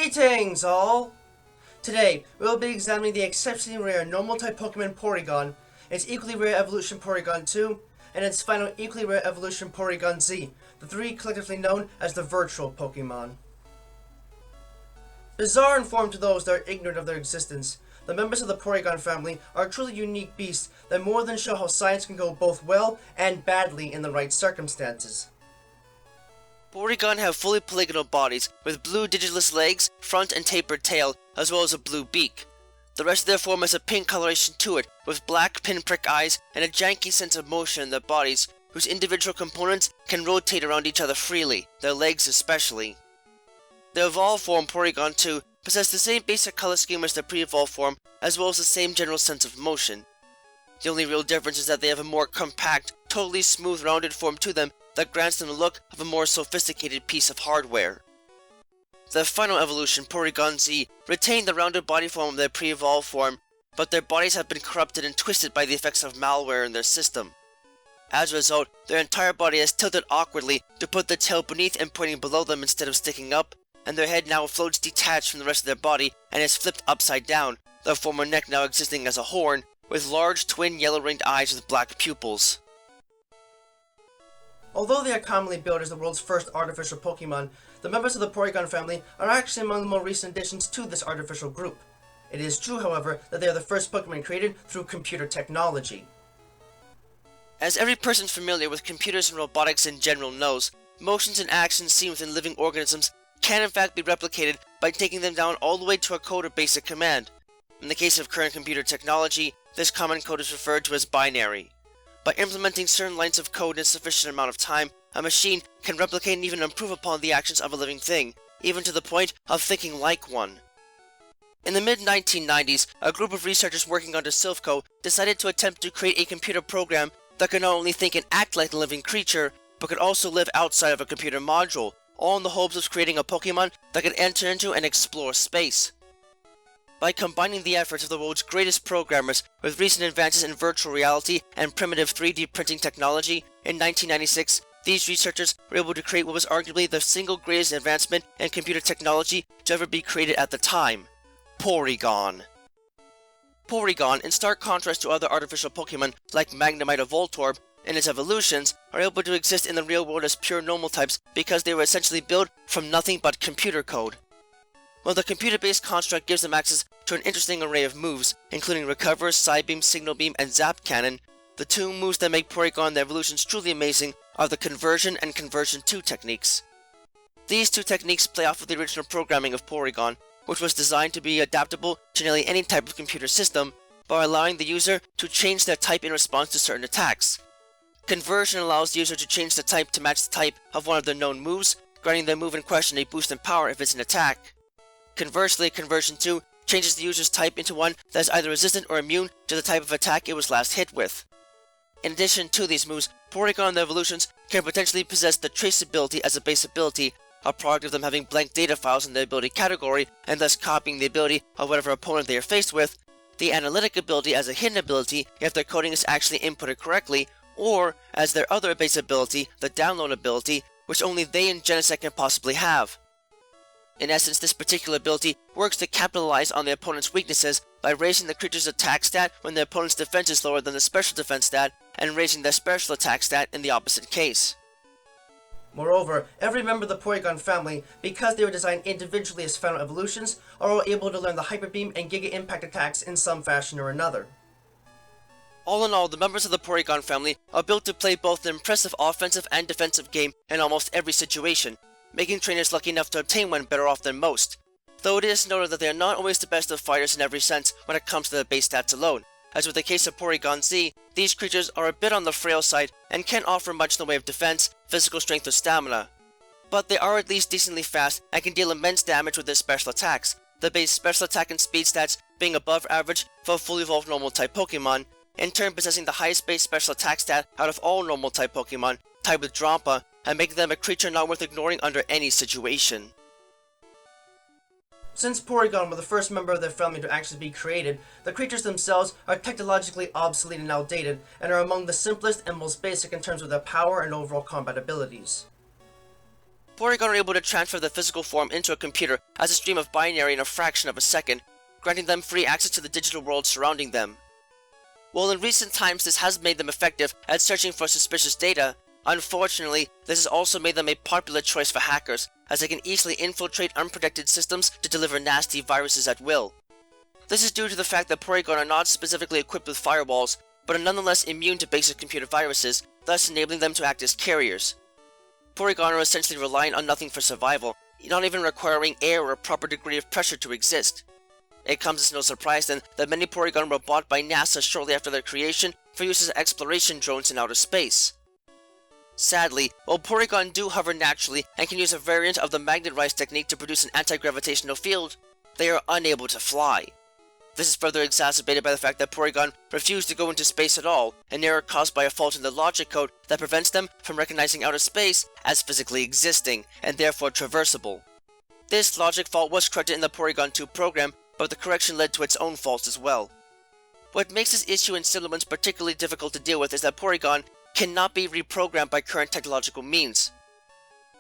Greetings, all! Today, we will be examining the exceptionally rare normal-type Pokemon Porygon, its equally rare evolution Porygon2, and its final equally rare evolution Porygon-Z, the three collectively known as the Virtual Pokémon. Bizarre in form to those that are ignorant of their existence, the members of the Porygon family are truly unique beasts that more than show how science can go both well and badly in the right circumstances. Porygon have fully polygonal bodies, with blue digilous legs, front and tapered tail, as well as a blue beak. The rest of their form has a pink coloration to it, with black pinprick eyes and a janky sense of motion in their bodies, whose individual components can rotate around each other freely, their legs especially. The evolved form, Porygon2, possess the same basic color scheme as their pre-evolved form, as well as the same general sense of motion. The only real difference is that they have a more compact, totally smooth rounded form to them that grants them the look of a more sophisticated piece of hardware. The final evolution, Porygon-Z, retained the rounded body form of their pre-evolved form, but their bodies have been corrupted and twisted by the effects of malware in their system. As a result, their entire body is tilted awkwardly to put the tail beneath and pointing below them instead of sticking up, and their head now floats detached from the rest of their body and is flipped upside down, their former neck now existing as a horn, with large twin yellow-ringed eyes with black pupils. Although they are commonly billed as the world's first artificial Pokemon, the members of the Porygon family are actually among the more recent additions to this artificial group. It is true, however, that they are the first Pokemon created through computer technology. As every person familiar with computers and robotics in general knows, motions and actions seen within living organisms can in fact be replicated by taking them down all the way to a code or basic command. In the case of current computer technology, this common code is referred to as binary. By implementing certain lines of code in a sufficient amount of time, a machine can replicate and even improve upon the actions of a living thing, even to the point of thinking like one. In the mid-1990s, a group of researchers working under Silphco decided to attempt to create a computer program that could not only think and act like a living creature, but could also live outside of a computer module, all in the hopes of creating a Pokemon that could enter into and explore space. By combining the efforts of the world's greatest programmers with recent advances in virtual reality and primitive 3D printing technology, in 1996, these researchers were able to create what was arguably the single greatest advancement in computer technology to ever be created at the time: Porygon. Porygon, in stark contrast to other artificial Pokemon like Magnemite or Voltorb, in its evolutions, are able to exist in the real world as pure normal types because they were essentially built from nothing but computer code. While the computer-based construct gives them access to an interesting array of moves, including Recover, Psybeam, Signal Beam, and Zap Cannon, the two moves that make Porygon and the evolutions truly amazing are the Conversion and Conversion-2 techniques. These two techniques play off of the original programming of Porygon, which was designed to be adaptable to nearly any type of computer system, by allowing the user to change their type in response to certain attacks. Conversion allows the user to change the type to match the type of one of their known moves, granting the move in question a boost in power if it's an attack. Conversely, Conversion-2 changes the user's type into one that is either resistant or immune to the type of attack it was last hit with. In addition to these moves, Porygon and the evolutions can potentially possess the Traceability as a base ability, a product of them having blank data files in the ability category and thus copying the ability of whatever opponent they are faced with, the Analytic ability as a hidden ability if their coding is actually inputted correctly, or as their other base ability, the Download ability, which only they and Genesect can possibly have. In essence, this particular ability works to capitalize on the opponent's weaknesses by raising the creature's attack stat when the opponent's defense is lower than the special defense stat, and raising their special attack stat in the opposite case. Moreover, every member of the Porygon family, because they were designed individually as final evolutions, are all able to learn the Hyper Beam and Giga Impact attacks in some fashion or another. All in all, the members of the Porygon family are built to play both an impressive offensive and defensive game in almost every situation, making trainers lucky enough to obtain one better off than most. Though it is noted that they are not always the best of fighters in every sense when it comes to their base stats alone. As with the case of Porygon-Z, these creatures are a bit on the frail side and can't offer much in the way of defense, physical strength, or stamina. But they are at least decently fast and can deal immense damage with their special attacks, the base special attack and speed stats being above average for a fully evolved normal type Pokemon, in turn possessing the highest base special attack stat out of all normal type Pokemon, tied with Drampa, and making them a creature not worth ignoring under any situation. Since Porygon were the first member of their family to actually be created, the creatures themselves are technologically obsolete and outdated, and are among the simplest and most basic in terms of their power and overall combat abilities. Porygon are able to transfer the physical form into a computer as a stream of binary in a fraction of a second, granting them free access to the digital world surrounding them. While in recent times this has made them effective at searching for suspicious data, unfortunately, this has also made them a popular choice for hackers, as they can easily infiltrate unprotected systems to deliver nasty viruses at will. This is due to the fact that Porygon are not specifically equipped with firewalls, but are nonetheless immune to basic computer viruses, thus enabling them to act as carriers. Porygon are essentially reliant on nothing for survival, not even requiring air or a proper degree of pressure to exist. It comes as no surprise then that many Porygon were bought by NASA shortly after their creation for use as exploration drones in outer space. Sadly, while Porygon do hover naturally and can use a variant of the magnet rise technique to produce an anti-gravitational field, they are unable to fly. This is further exacerbated by the fact that Porygon refuse to go into space at all, an error caused by a fault in the logic code that prevents them from recognizing outer space as physically existing, and therefore traversable. This logic fault was corrected in the Porygon2 program, but the correction led to its own faults as well. What makes this issue and similar ones particularly difficult to deal with is that Porygon cannot be reprogrammed by current technological means.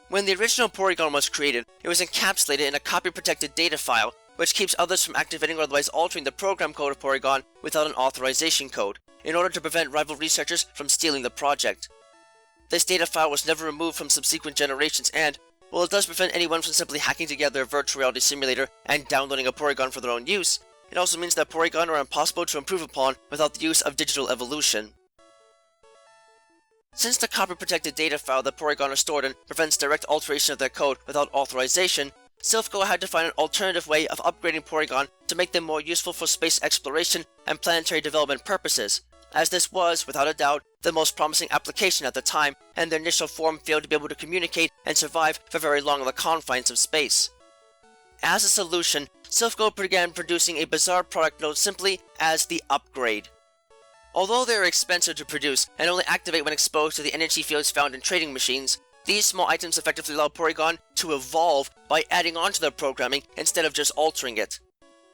When the original Porygon was created, it was encapsulated in a copy-protected data file, which keeps others from activating or otherwise altering the program code of Porygon without an authorization code, in order to prevent rival researchers from stealing the project. This data file was never removed from subsequent generations and, while it does prevent anyone from simply hacking together a virtual reality simulator and downloading a Porygon for their own use, it also means that Porygon are impossible to improve upon without the use of digital evolution. Since the copy-protected data file that Porygon are stored in prevents direct alteration of their code without authorization, Silphco had to find an alternative way of upgrading Porygon to make them more useful for space exploration and planetary development purposes, as this was, without a doubt, the most promising application at the time, and their initial form failed to be able to communicate and survive for very long on the confines of space. As a solution, Silphco began producing a bizarre product known simply as the Upgrade. Although they are expensive to produce and only activate when exposed to the energy fields found in trading machines, these small items effectively allow Porygon to evolve by adding on to their programming instead of just altering it.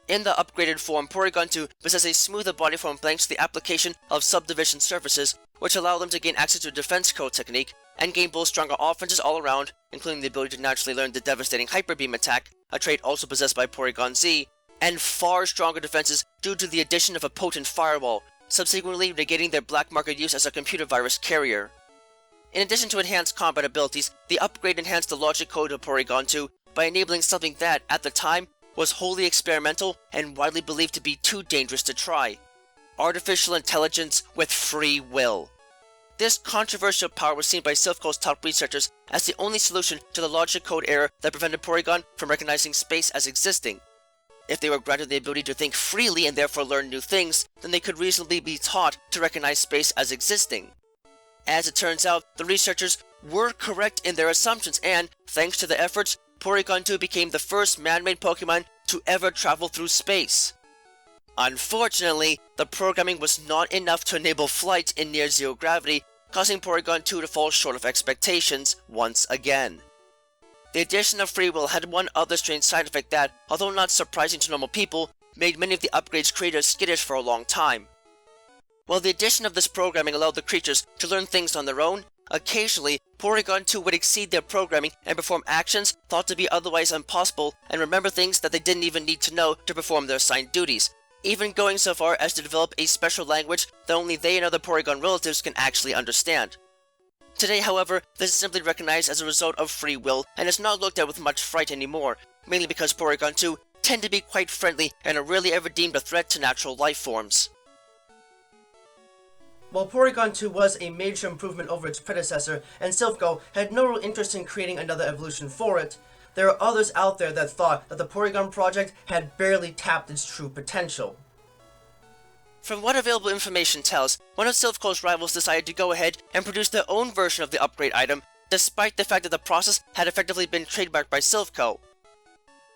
In the upgraded form, Porygon2 possess a smoother body form thanks to the application of subdivision surfaces, which allow them to gain access to a defense code technique, and gain both stronger offenses all around, including the ability to naturally learn the devastating Hyper Beam attack, a trait also possessed by Porygon-Z, and far stronger defenses due to the addition of a potent firewall, subsequently negating their black market use as a computer virus carrier. In addition to enhanced combat abilities, the upgrade enhanced the logic code of Porygon2 by enabling something that, at the time, was wholly experimental and widely believed to be too dangerous to try: artificial intelligence with free will. This controversial power was seen by Silphco's top researchers as the only solution to the logic code error that prevented Porygon from recognizing space as existing. If they were granted the ability to think freely and therefore learn new things, then they could reasonably be taught to recognize space as existing. As it turns out, the researchers were correct in their assumptions and, thanks to the efforts, Porygon2 became the first man-made Pokemon to ever travel through space. Unfortunately, the programming was not enough to enable flight in near-zero gravity, causing Porygon2 to fall short of expectations once again. The addition of free will had one other strange side effect that, although not surprising to normal people, made many of the upgrade's creators skittish for a long time. While the addition of this programming allowed the creatures to learn things on their own, occasionally, Porygon2 would exceed their programming and perform actions thought to be otherwise impossible and remember things that they didn't even need to know to perform their assigned duties, even going so far as to develop a special language that only they and other Porygon relatives can actually understand. Today, however, this is simply recognized as a result of free will and is not looked at with much fright anymore, mainly because Porygon2 tend to be quite friendly and are rarely ever deemed a threat to natural life forms. While Porygon2 was a major improvement over its predecessor, and Silphco had no real interest in creating another evolution for it, there are others out there that thought that the Porygon project had barely tapped its true potential. From what available information tells, one of Silphco's rivals decided to go ahead and produce their own version of the upgrade item, despite the fact that the process had effectively been trademarked by Silphco.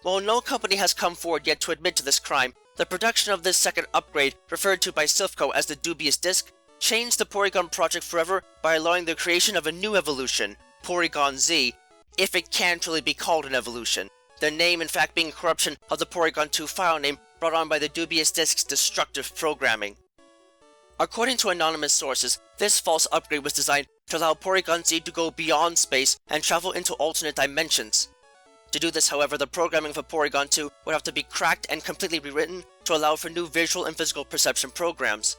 While no company has come forward yet to admit to this crime, the production of this second upgrade, referred to by Silphco as the Dubious Disc, changed the Porygon project forever by allowing the creation of a new evolution, Porygon-Z, if it can truly be called an evolution, their name in fact being a corruption of the Porygon2 file name brought on by the Dubious Disc's destructive programming. According to anonymous sources, this false upgrade was designed to allow Porygon-Z to go beyond space and travel into alternate dimensions. To do this, however, the programming for Porygon2 would have to be cracked and completely rewritten to allow for new visual and physical perception programs.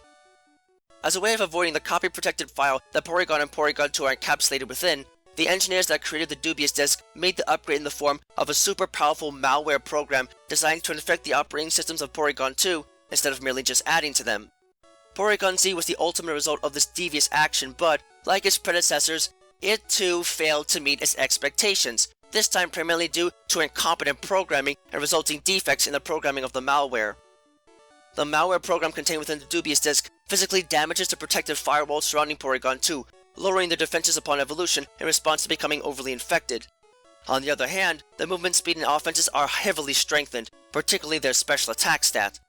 As a way of avoiding the copy-protected file that Porygon and Porygon2 are encapsulated within, the engineers that created the dubious disk made the upgrade in the form of a super powerful malware program designed to infect the operating systems of Porygon2 instead of merely just adding to them. Porygon-Z was the ultimate result of this devious action, but, like its predecessors, it too failed to meet its expectations, this time primarily due to incompetent programming and resulting defects in the programming of the malware. The malware program contained within the dubious disk physically damages the protective firewall surrounding Porygon2, lowering their defenses upon evolution in response to becoming overly infected. On the other hand, the movement speed and offenses are heavily strengthened, particularly their special attack stat.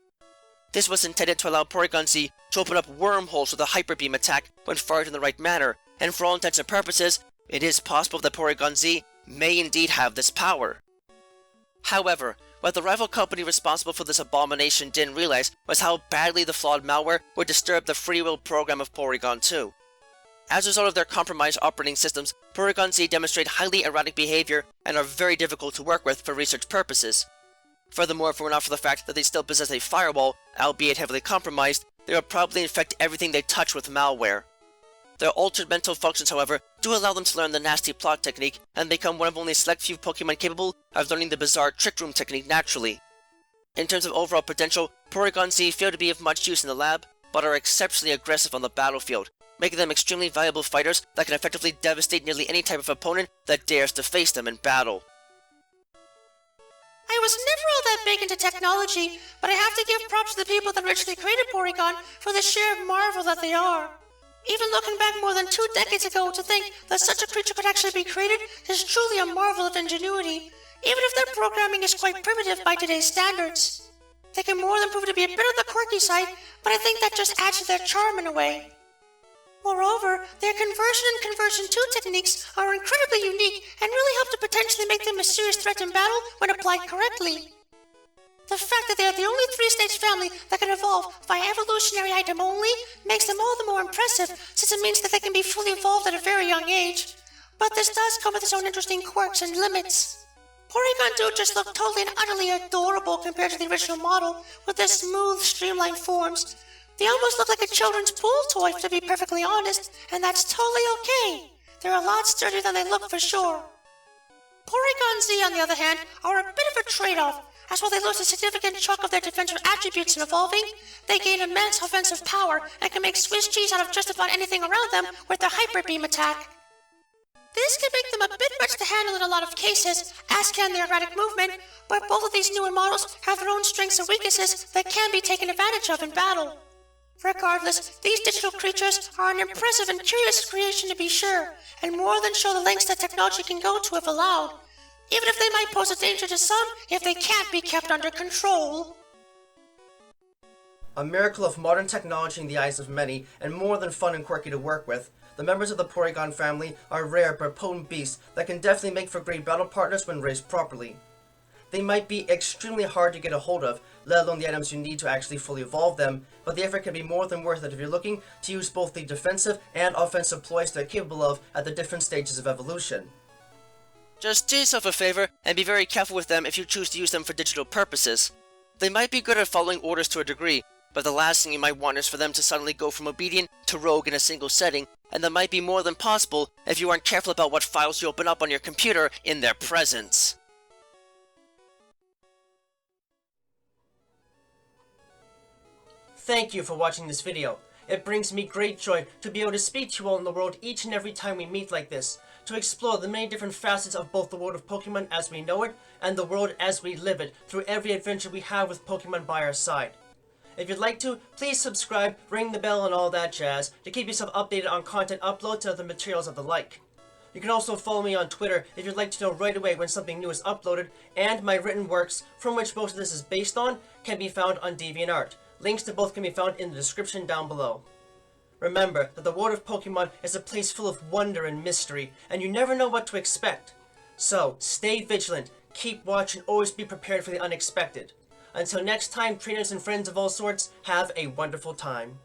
This was intended to allow Porygon-Z to open up wormholes with a Hyper Beam attack when fired in the right manner, and for all intents and purposes, it is possible that Porygon-Z may indeed have this power. However, what the rival company responsible for this abomination didn't realize was how badly the flawed malware would disturb the free will program of Porygon2. As a result of their compromised operating systems, Porygon-Z demonstrate highly erratic behavior and are very difficult to work with for research purposes. Furthermore, if it were not for the fact that they still possess a firewall, albeit heavily compromised, they would probably infect everything they touch with malware. Their altered mental functions, however, do allow them to learn the nasty plot technique and become one of only a select few Pokemon capable of learning the bizarre Trick Room technique naturally. In terms of overall potential, Porygon-Z fail to be of much use in the lab, but are exceptionally aggressive on the battlefield, making them extremely valuable fighters that can effectively devastate nearly any type of opponent that dares to face them in battle. I was never all that big into technology, but I have to give props to the people that originally created Porygon for the sheer marvel that they are. Even looking back more than 2 decades ago, to think that such a creature could actually be created is truly a marvel of ingenuity, even if their programming is quite primitive by today's standards. They can more than prove to be a bit on the quirky side, but I think that just adds to their charm in a way. Moreover, their conversion and conversion 2 techniques are incredibly unique and really help to potentially make them a serious threat in battle when applied correctly. The fact that they are the only 3-stage family that can evolve via evolutionary item only makes them all the more impressive, since it means that they can be fully evolved at a very young age. But this does come with its own interesting quirks and limits. Porygon2 just look totally and utterly adorable compared to the original model, with their smooth, streamlined forms. They almost look like a children's pool toy, to be perfectly honest, and that's totally okay. They're a lot sturdier than they look for sure. Porygon-Z, on the other hand, are a bit of a trade-off, as while they lose a significant chunk of their defensive attributes in evolving, they gain immense offensive power and can make Swiss cheese out of just about anything around them with their Hyper Beam attack. This can make them a bit much to handle in a lot of cases, as can their erratic movement, but both of these newer models have their own strengths and weaknesses that can be taken advantage of in battle. Regardless, these digital creatures are an impressive and curious creation to be sure, and more than show the lengths that technology can go to if allowed, even if they might pose a danger to some if they can't be kept under control. A miracle of modern technology in the eyes of many, and more than fun and quirky to work with, the members of the Porygon family are rare but potent beasts that can definitely make for great battle partners when raised properly. They might be extremely hard to get a hold of, let alone the items you need to actually fully evolve them, but the effort can be more than worth it if you're looking to use both the defensive and offensive ploys they're capable of at the different stages of evolution. Just do yourself a favor and be very careful with them if you choose to use them for digital purposes. They might be good at following orders to a degree, but the last thing you might want is for them to suddenly go from obedient to rogue in a single setting, and that might be more than possible if you aren't careful about what files you open up on your computer in their presence. Thank you for watching this video. It brings me great joy to be able to speak to you all in the world each and every time we meet like this, to explore the many different facets of both the world of Pokemon as we know it, and the world as we live it, through every adventure we have with Pokemon by our side. If you'd like to, please subscribe, ring the bell and all that jazz, to keep yourself updated on content uploads and other materials of the like. You can also follow me on Twitter if you'd like to know right away when something new is uploaded, and my written works, from which most of this is based on, can be found on DeviantArt. Links to both can be found in the description down below. Remember that the world of Pokemon is a place full of wonder and mystery, and you never know what to expect. So, stay vigilant, keep watch, and always be prepared for the unexpected. Until next time, trainers and friends of all sorts, have a wonderful time.